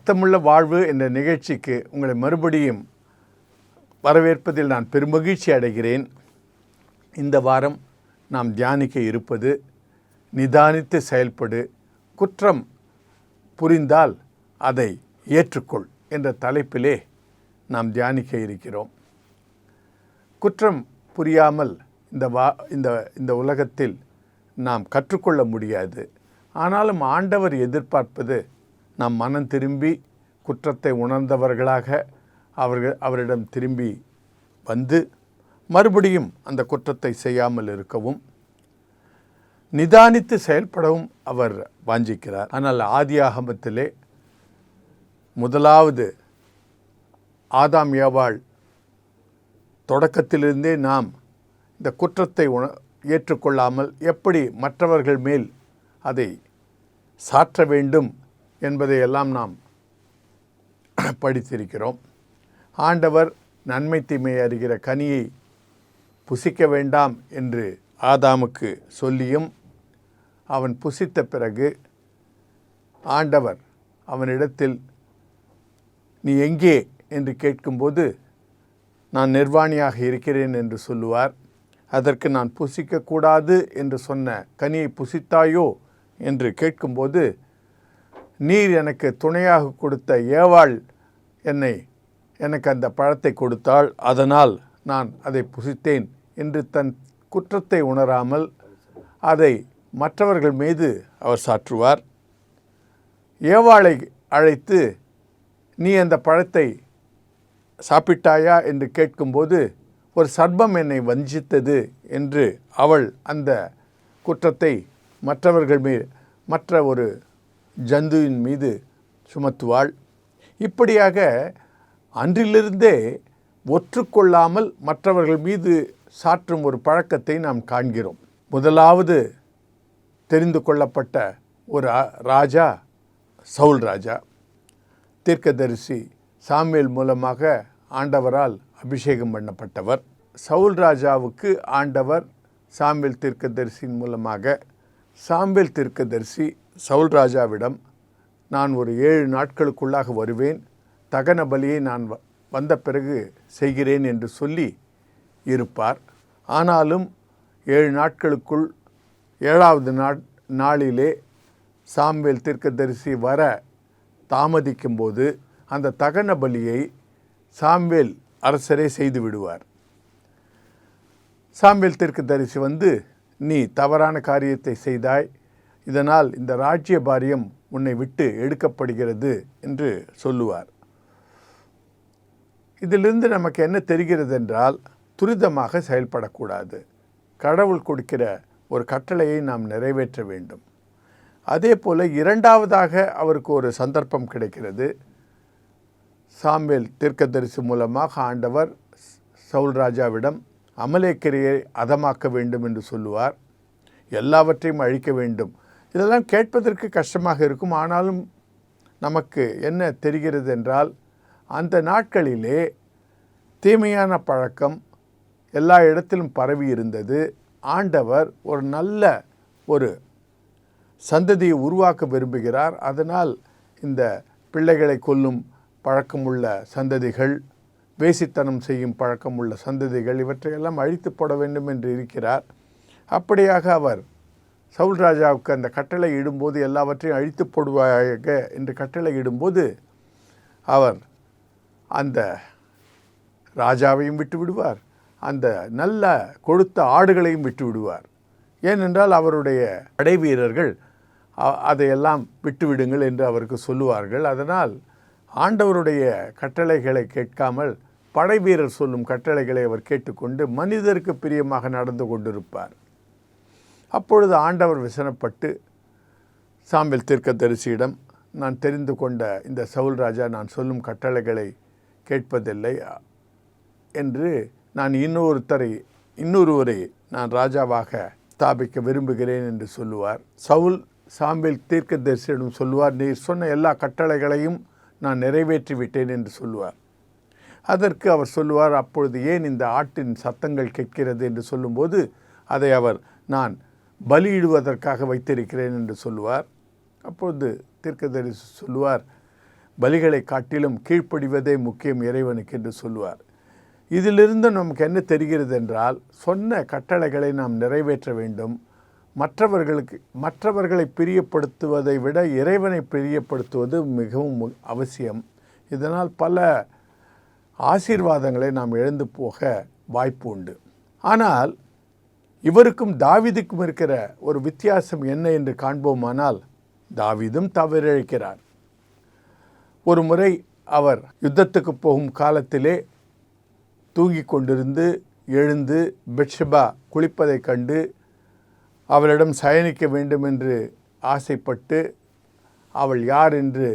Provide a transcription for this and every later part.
அர்த்தமுள்ள வாழ்வு என்ற நிகழ்ச்சிக்கு உங்களை மறுபடியும் வரவேற்பதில் நான் பெருமகிழ்ச்சி அடைகிறேன். இந்த வாரம் நாம் தியானிக்க இருப்பது நிதானித்து செயல்படு, குற்றம் புரிந்தால் அதை ஏற்றுக்கொள் என்ற தலைப்பிலே நாம் தியானிக்க இருக்கிறோம். குற்றம் புரியாமல் இந்த உலகத்தில் நாம் கற்றுக்கொள்ள முடியாது. ஆனாலும் ஆண்டவர் எதிர்பார்ப்பது நாம் மனம் திரும்பி குற்றத்தை உணர்ந்தவர்களாக அவரிடம் திரும்பி வந்து மறுபடியும் அந்த குற்றத்தை செய்யாமல் இருக்கவும், நிதானித்து செயல்படவும் அவர் வாஞ்சிக்கிறார். ஆனால் ஆதியாகமத்திலே முதலாவது ஆதாம் ஏவாள் தொடக்கத்திலிருந்தே நாம் இந்த குற்றத்தை ஏற்றுக்கொள்ளாமல் எப்படி மற்றவர்கள் மேல் அதை சாற்ற வேண்டும் என்பதையெல்லாம் நாம் படித்திருக்கிறோம். ஆண்டவர் நன்மை தீமை அறிகிற கனியை புசிக்க வேண்டாம் என்று ஆதாமுக்கு சொல்லியும் அவன் புசித்த பிறகு ஆண்டவர் அவனிடத்தில் நீ எங்கே என்று கேட்கும்போது நான் நிர்வாணியாக இருக்கிறேன் என்று சொல்லுவார். அதற்கு நான் புசிக்கக்கூடாது என்று சொன்ன கனியை புசித்தாயோ என்று கேட்கும்போது நீர் எனக்கு துணையாக கொடுத்த ஏவாள் எனக்கு அந்த பழத்தை கொடுத்தாள், அதனால் நான் அதை புசித்தேன் என்று தன் குற்றத்தை உணராமல் அதை மற்றவர்கள் மீது அவர் சாற்றுவார். ஏவாளை அழைத்து நீ அந்த பழத்தை சாப்பிட்டாயா என்று கேட்கும்போது ஒரு சர்ப்பம் என்னை வஞ்சித்தது என்று அவள் அந்த குற்றத்தை மற்றவர்கள் மீது மற்ற ஒரு ஜந்துவின் மீது சுமத்துவாள். இப்படியாக அன்றிலிருந்தே ஒற்றுக்கொள்ளாமல் மற்றவர்கள் மீது சாற்றும் ஒரு பழக்கத்தை நாம் காண்கிறோம். முதலாவது தெரிந்து கொள்ளப்பட்ட ஒரு ராஜா சவுல் ராஜா. தீர்க்கதரிசி சாமுவேல் மூலமாக ஆண்டவரால் அபிஷேகம் பண்ணப்பட்டவர். சவுல் ராஜாவுக்கு ஆண்டவர் சாமுவேல் தீர்க்கதரிசியின் மூலமாக சாமுவேல் தீர்க்கதரிசி சவுல் ராஜாவிடம் நான் ஒரு 7 நாட்களுக்குள்ளாக வருவேன், தகன பலியை நான் வந்த பிறகு செய்கிறேன் என்று சொல்லி இருப்பார். ஆனாலும் 7 நாட்களுக்குள் 7வது நாளிலே சாமுவேல் தீர்க்கதரிசி வர தாமதிக்கும்போது அந்த தகன பலியை சாமுவேல் அரசரே செய்து விடுவார். சாமுவேல் தீர்க்கதரிசி வந்து நீ தவறான காரியத்தை செய்தாய், இதனால் இந்த ராஜ்ய பாரியம் உன்னை விட்டு எடுக்கப்படுகிறது என்று சொல்லுவார். இதிலிருந்து நமக்கு என்ன தெரிகிறது என்றால் துரிதமாக செயல்படக்கூடாது. கடவுள் கொடுக்கிற ஒரு கட்டளையை நாம் நிறைவேற்ற வேண்டும். அதே போல் இரண்டாவதாக அவருக்கு ஒரு சந்தர்ப்பம் கிடைக்கிறது. சாமுவேல் தீர்க்கதரிசி மூலமாக ஆண்டவர் சவுல் ராஜாவிடம் அமலேக்கரியை அதமாக்க வேண்டும் என்று சொல்லுவார். எல்லாவற்றையும் அழிக்க வேண்டும். இதெல்லாம் கேட்பதற்கு கஷ்டமாக இருக்கும். ஆனாலும் நமக்கு என்ன தெரிகிறது என்றால் அந்த நாட்களிலே தீமையான பழக்கம் எல்லா இடத்திலும் பரவி இருந்தது. ஆண்டவர் ஒரு நல்ல ஒரு சந்ததியை உருவாக்க விரும்புகிறார். அதனால் இந்த பிள்ளைகளை கொல்லும் பழக்கமுள்ள சந்ததிகள், வேசித்தனம் செய்யும் பழக்கமுள்ள சந்ததிகள், இவற்றையெல்லாம் அழித்து போட வேண்டும் என்று இருக்கிறார். அப்படியாக அவர் சவுல் ராஜாவுக்கு அந்த கட்டளை இடும்போது எல்லாவற்றையும் அழித்து போடுவாயாக என்று கட்டளை இடும்போது அவர் அந்த ராஜாவையும் விட்டு விடுவார், அந்த நல்ல கொடுத்த ஆடுகளையும் விட்டு விடுவார். ஏனென்றால் அவருடைய படை வீரர்கள் அதையெல்லாம் விட்டுவிடுங்கள் என்று அவருக்கு சொல்லுவார்கள். அதனால் ஆண்டவருடைய கட்டளைகளை கேட்காமல் படை வீரர் சொல்லும் கட்டளைகளை அவர் கேட்டுக்கொண்டு மனிதருக்கு பிரியமாக நடந்து கொண்டிருப்பார். அப்பொழுது ஆண்டவர் விசனப்பட்டு சாமுவேல் தீர்க்கதரிசியிடம் நான் தெரிந்து கொண்ட இந்த சவுல் ராஜா நான் சொல்லும் கட்டளைகளை கேட்பதில்லை என்று நான் இன்னொருவரை நான் ராஜாவாக ஸ்தாபிக்க விரும்புகிறேன் என்று சொல்லுவார். சவுல் சாமுவேல் தீர்க்கதரிசியிடம் சொல்லுவார், நீர் சொன்ன எல்லா கட்டளைகளையும் நான் நிறைவேற்றி விட்டேன் என்று சொல்லுவார். அதற்கு அவர் சொல்லுவார், அப்பொழுது ஏன் இந்த ஆட்டின் சத்தங்கள் கேட்கிறது என்று சொல்லும்போது அதை அவர் நான் பலியிடுவதற்காக வைத்திருக்கிறேன் என்று சொல்லுவார். அப்பொழுது தீர்க்கதரிசி சொல்லுவார், பலிகளை காட்டிலும் கீழ்ப்படிவதே முக்கியம் இறைவனுக்கு என்று சொல்லுவார். இதிலிருந்து நமக்கு என்ன தெரிகிறது என்றால், சொன்ன கட்டளைகளை நாம் நிறைவேற்ற வேண்டும். மற்றவர்களை பிரியப்படுத்துவதை விட இறைவனை பிரியப்படுத்துவது மிகவும் அவசியம். இதனால் பல ஆசீர்வாதங்களை நாம் இழந்து போக வாய்ப்பு உண்டு. ஆனால் இவருக்கும் தாவீதுக்கும் இருக்கிற ஒரு வித்தியாசம் என்ன என்று காண்போமானால், தாவீதும் தவறிழைக்கிறார். ஒரு முறை அவர் யுத்தத்துக்கு போகும் காலத்திலே தூங்கிக் கொண்டிருந்து எழுந்து பெத்ஷெபா குளிப்பதைக் கண்டு அவளிடம் சயனிக்க வேண்டும் என்று ஆசைப்பட்டு, அவள் யார் என்று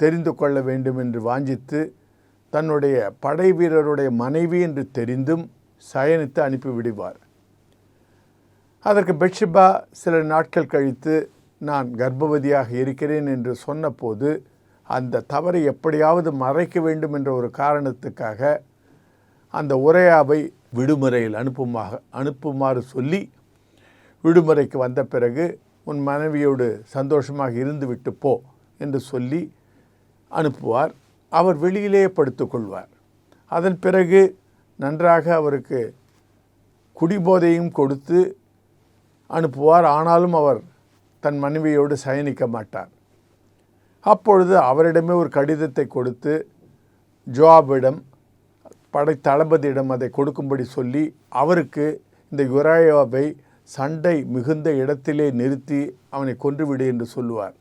தெரிந்து கொள்ள வேண்டும் என்று வாஞ்சித்து, தன்னுடைய படை வீரருடைய மனைவி என்று தெரிந்தும் சயனித்து அனுப்பிவிடுவார். அதற்கு பெத்ஷெபா சில நாட்கள் கழித்து நான் கர்ப்பவதியாக இருக்கிறேன் என்று சொன்னபோது, அந்த தவறை எப்படியாவது மறைக்க வேண்டும் என்ற ஒரு காரணத்துக்காக அந்த உரையாவை விடுமுறையில் அனுப்புமாறு சொல்லி, விடுமுறைக்கு வந்த பிறகு உன் மனைவியோடு சந்தோஷமாக இருந்துவிட்டு போ என்று சொல்லி அனுப்புவார். அவர் வெளியிலேயே படுத்துக்கொள்வார். அதன் பிறகு நன்றாக அவருக்கு குடிபோதையும் கொடுத்து அனுப்புவார். ஆனாலும் அவர் தன் மனைவியோடு சயனிக்க மாட்டார். அப்பொழுது அவரிடமே ஒரு கடிதத்தை கொடுத்து ஜோவாபிடம், படை தளபதியிடம் அதை கொடுக்கும்படி சொல்லி, அவருக்கு இந்த யுராயாவை சண்டை மிகுந்த இடத்திலே நிறுத்தி அவனை கொன்றுவிடு என்று சொல்லுவார்.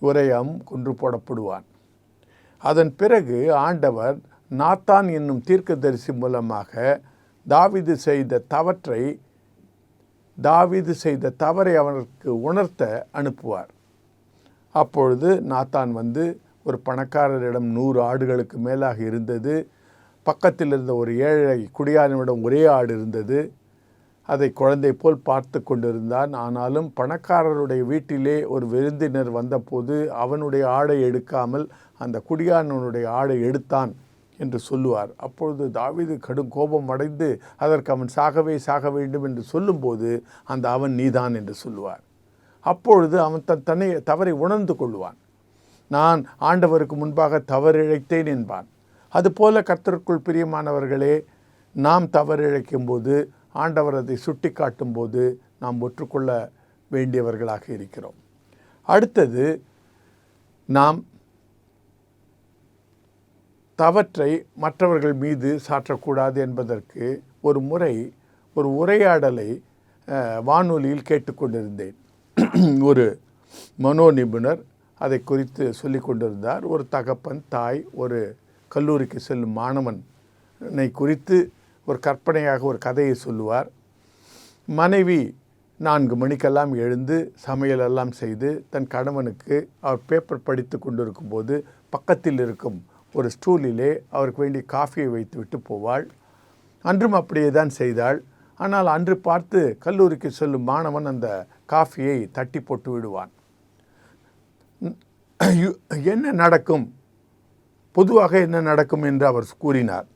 யுராயாவும் கொன்று போடப்படுவான். அதன் பிறகு ஆண்டவர் நாத்தான் என்னும் தீர்க்கதரிசி மூலமாக தாவீது செய்த தவறை அவனுக்கு உணர்த்த அனுப்புவார். அப்பொழுது நாத்தான் வந்து, ஒரு பணக்காரரிடம் 100 ஆடுகளுக்கு மேலாக இருந்தது. பக்கத்தில் இருந்த ஒரு ஏழை குடியானவிடம் ஒரே ஆடு இருந்தது. அதை குழந்தை போல் பார்த்து கொண்டிருந்தான். ஆனாலும் பணக்காரருடைய வீட்டிலே ஒரு விருந்தினர் வந்தபோது அவனுடைய ஆடை எடுக்காமல் அந்த குடியானவனுடைய ஆடை எடுத்தான் என்று சொல்லுவார். அப்பொழுது தாவீது கடும் கோபம் அடைந்து, அதற்கு அவன் சாக வேண்டும் என்று சொல்லும்போது, அந்த அவன் நீதான் என்று சொல்லுவார். அப்பொழுது அவன் தன்னை தவறை உணர்ந்து கொள்வான். நான் ஆண்டவருக்கு முன்பாக தவறிழைத்தேன் என்பான். அதுபோல கர்த்தருக்குள் பிரியமானவர்களே, நாம் தவறிழைக்கும்போது ஆண்டவர் அதை சுட்டி காட்டும்போது நாம் ஒற்றுக்கொள்ள வேண்டியவர்களாக இருக்கிறோம். அடுத்தது, நாம் தவற்றை மற்றவர்கள் மீது சாற்றக்கூடாது என்பதற்கு ஒரு முறை ஒரு உரையாடலை வானொலியில் கேட்டுக்கொண்டிருந்தேன். ஒரு மனோ நிபுணர் அதை குறித்து சொல்லி கொண்டிருந்தார். ஒரு தகப்பன், தாய் ஒரு கல்லூரிக்கு செல்லும் மாணவனை குறித்து ஒரு கற்பனையாக ஒரு கதையை சொல்லுவார். மனைவி 4 மணிக்கெல்லாம் எழுந்து சமையலெல்லாம் செய்து தன் கணவனுக்கு அவர் பேப்பர் படித்து கொண்டிருக்கும்போது பக்கத்தில் இருக்கும் ஒரு ஸ்டூலிலே அவருக்கு வேண்டிய காஃபியை வைத்துவிட்டு போவாள். அன்றும் அப்படியே தான் செய்தாள். ஆனால் அன்று பார்த்து கல்லூரிக்கு செல்லும் மாணவன் அந்த காஃபியை தட்டி போட்டு விடுவான். என்ன நடக்கும், பொதுவாக என்ன நடக்கும் என்று அவர் கூறினார்.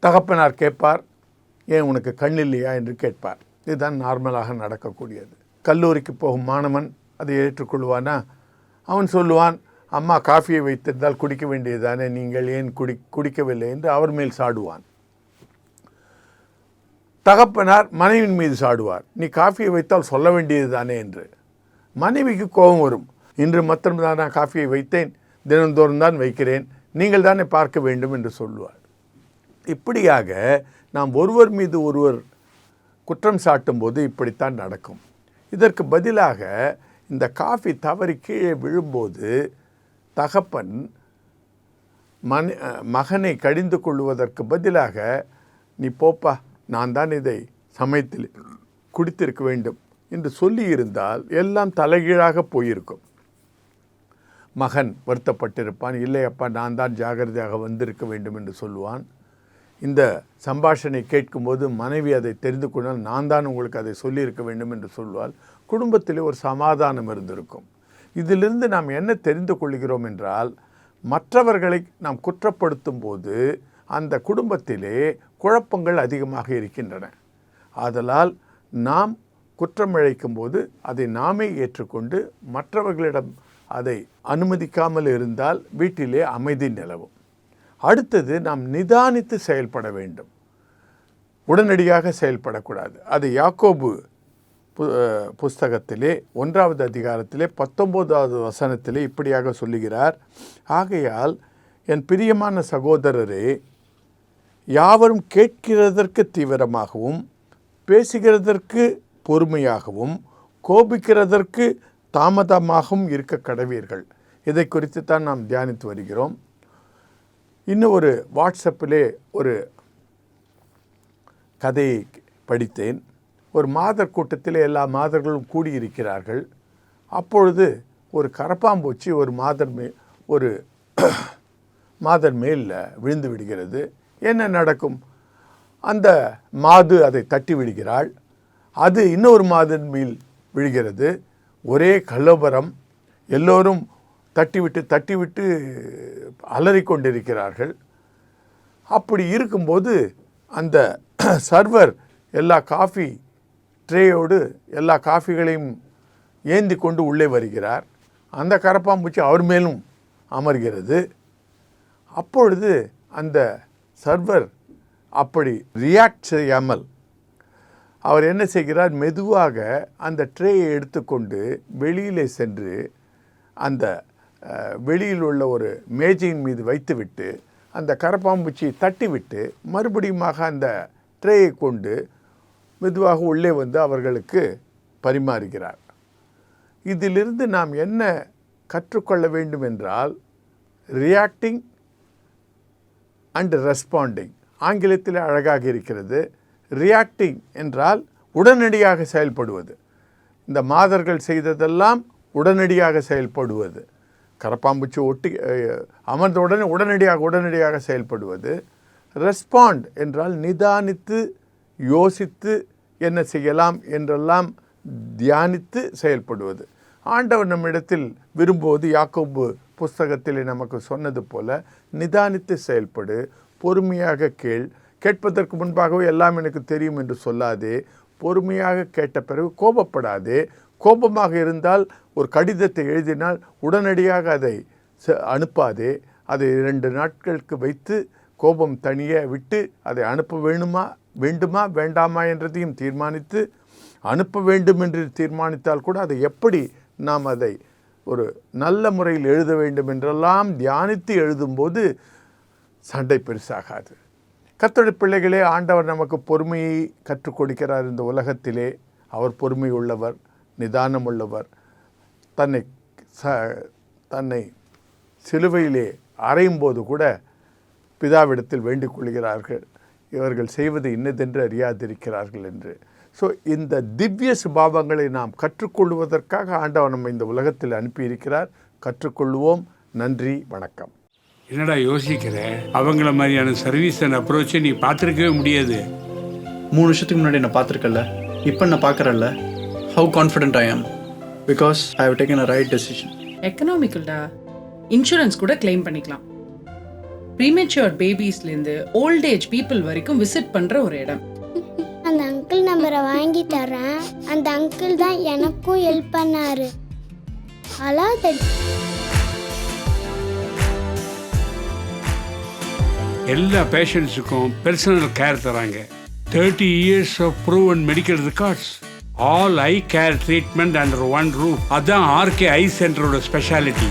தகப்பனார் கேட்பார், ஏன் உனக்கு கண் இல்லையா என்று கேட்பார். இதுதான் நார்மலாக நடக்கக்கூடியது. கல்லூரிக்கு போகும் மாணவன் அதை ஏற்றுக்கொள்வானா? அவன் சொல்லுவான், அம்மா காஃபியை வைத்திருந்தால் குடிக்க வேண்டியதுதானே, நீங்கள் ஏன் குடிக்கவில்லை என்று அவர் மேல் சாடுவான். தகப்பனார் மனைவியின் மீது சாடுவார், நீ காஃபியை வைத்தால் சொல்ல வேண்டியது தானே என்று. மனைவிக்கு கோபம் வரும், இன்று மாத்திரம்தான் நான் காஃபியை வைத்தேன், தினந்தோறும் தான் வைக்கிறேன், நீங்கள் தானே பார்க்க வேண்டும் என்று சொல்லுவார். இப்படியாக நாம் ஒருவர் மீது ஒருவர் குற்றம் சாட்டும்போது இப்படித்தான் நடக்கும். இதற்கு பதிலாக இந்த காஃபி தவறி கீழே விழும்போது தகப்பன் மகனை கடிந்து கொள்வதற்கு பதிலாக, நீ போப்பா, நான் தான் இதை சமயத்தில் குடித்திருக்க வேண்டும் என்று சொல்லியிருந்தால் எல்லாம் தலைகீழாக போயிருக்கும். மகன் வருத்தப்பட்டிருப்பான், இல்லை அப்பா நான் தான் ஜாகிரதையாக வந்திருக்க வேண்டும் என்று சொல்லுவான். இந்த சம்பாஷணை கேட்கும்போது மனைவி அதை தெரிந்து கொண்டால், நான் தான் உங்களுக்கு அதை சொல்லியிருக்க வேண்டும் என்று சொல்வாள். குடும்பத்திலே ஒரு சமாதானம் இருந்திருக்கும். இதிலிருந்து நாம் என்ன தெரிந்து கொள்கிறோம் என்றால், மற்றவர்களை நாம் குற்றப்படுத்தும் போது அந்த குடும்பத்திலே குழப்பங்கள் அதிகமாக இருக்கின்றன. ஆதலால் நாம் குற்றமிழைக்கும் போது அதை நாமே ஏற்றுக்கொண்டு மற்றவர்களிடம் அதை அனுமதிக்காமல் இருந்தால் வீட்டிலே அமைதி நிலவும். அடுத்தது நாம் நிதானித்து செயல்பட வேண்டும். உடனடியாக செயல்படக்கூடாது. அது யாக்கோபு புஸ்தகத்திலே 1வது அதிகாரத்திலே 19வது வசனத்திலே இப்படியாக சொல்லுகிறார். ஆகையால் என் பிரியமான சகோதரரே, யாவரும் கேட்கிறதற்கு தீவிரமாகவும் பேசுகிறதற்கு பொறுமையாகவும் கோபிக்கிறதற்கு தாமதமாகவும் இருக்க கடவீர்கள். இதை குறித்து தான் நாம் தியானித்து வருகிறோம். இன்னும் ஒரு வாட்ஸ்அப்பிலே ஒரு கதையை படித்தேன். ஒரு மாதர் கூட்டத்தில் எல்லா மாதர்களும் கூடியிருக்கிறார்கள். அப்பொழுது ஒரு கரப்பாம்பூச்சி ஒரு மாதர் மேலில் விழுந்து விடுகிறது. என்ன நடக்கும்? அந்த மாது அதை தட்டி விடுகிறாள். அது இன்னொரு மாதர் மேல் விழுகிறது. ஒரே கலவரம். எல்லோரும் தட்டிவிட்டு அலறிக்கொண்டிருக்கிறார்கள். அப்படி இருக்கும்போது அந்த சர்வர் எல்லா காஃபி ட்ரேயோடு எல்லா காஃபிகளையும் ஏந்தி கொண்டு உள்ளே வருகிறார். அந்த கரப்பாம்பூச்சி அவர் மேலும் அமர்கிறது. அப்பொழுது அந்த சர்வர் அப்படி ரியாக்ட் செய்யாமல் அவர் என்ன செய்கிறார்? மெதுவாக அந்த ட்ரேயை எடுத்துக்கொண்டு வெளியிலே சென்று அந்த வெளியில் உள்ள ஒரு மேஜையின் மீது வைத்துவிட்டு அந்த கரப்பாம்பூச்சியை தட்டிவிட்டு மறுபடியுமாக அந்த ட்ரேயை கொண்டு மெதுவாக உள்ளே வந்து அவர்களுக்கு பரிமாறுகிறார். இதிலிருந்து நாம் என்ன கற்றுக்கொள்ள வேண்டும் என்றால், ரியாக்டிங் அண்ட் ரெஸ்பாண்டிங். ஆங்கிலத்தில் அழகாக இருக்கிறது. ரியாக்டிங் என்றால் உடனடியாக செயல்படுவது. இந்த மாதர்கள் செய்ததெல்லாம் உடனடியாக செயல்படுவது. கரப்பாம்பூச்சி அமர்ந்த உடனடியாக செயல்படுவது. ரெஸ்பாண்ட் என்றால் நிதானித்து யோசித்து என்ன செய்யலாம் என்றெல்லாம் தியானித்து செயல்படுவது. ஆண்டவர் நம்மிடத்தில் விரும்புவது யாக்கோபு புஸ்தகத்தில் நமக்கு சொன்னது போல, நிதானித்து செயல்படு, பொறுமையாக கேட்பதற்கு முன்பாகவே எல்லாம் எனக்கு தெரியும் என்று சொல்லாதே, பொறுமையாக கேட்ட பிறகு கோபப்படாதே. கோபமாக இருந்தால் ஒரு கடிதத்தை எழுதினால் உடனடியாக அதை அனுப்பாதே. அதை 2 நாட்களுக்கு வைத்து கோபம் தனியே விட்டு அதை அனுப்ப வேண்டுமா வேண்டாமா என்றதையும் தீர்மானித்து, அனுப்ப வேண்டும் என்று தீர்மானித்தால் கூட அதை எப்படி நாம் அதை ஒரு நல்ல முறையில் எழுத வேண்டும் என்றெல்லாம் தியானித்து எழுதும்போது சண்டை பெருசாகாது. கர்த்தருடைய பிள்ளைகளே, ஆண்டவர் நமக்கு பொறுமையை கற்றுக் கொடுக்கிறார். இந்த உலகத்திலே அவர் பொறுமை உள்ளவர், நிதானம் உள்ளவர். தன்னை சிலுவையிலே அறையும் போது கூட பிதாவிடத்தில் வேண்டிக் கொள்கிறார்கள், இவர்கள் செய்வது இன்னதென்று அறியாதிருக்கிறார்கள் என்று. ஸோ இந்த திவ்ய சுபாவங்களை நாம் கற்றுக்கொள்வதற்காக ஆண்டவர் நம்ம இந்த உலகத்தில் அனுப்பியிருக்கிறார். கற்றுக்கொள்வோம். நன்றி, வணக்கம். என்னடா யோசிக்கிற? அவங்கள மாதிரியான சர்வீஸ் அண்ட் அப்ரோச்சை நீ பார்த்துருக்கவே முடியாது. 3 வருஷத்துக்கு முன்னாடி நான் பார்த்துருக்கல, இப்போ நான் பார்க்குறேன்ல. How confident I am because I have taken a right decision. எக்கனாமிக்கல்டா, இன்சூரன்ஸ் கூட கிளைம் பண்ணிக்கலாம். ப்ரீமெச்சூர் பேபிஸ்லேருந்து ஓல்ட் ஏஜ் பீப்புள் வரைக்கும் விசிட் பண்ணுற ஒரு இடம். அந்த அங்கிள் நம்பரை வாங்கி தரேன். அந்த அங்கிள் தான் எனக்கும் ஹெல்ப் பண்ணாரு. எல்லா பேஷண்ட்ஸுக்கும் பர்சனல் கேர் தராங்க. 30 years of proven medical records. All eye care treatment under one roof. அதான் ஆர்கே ஐ சென்டரோட ஸ்பெஷாலிட்டி.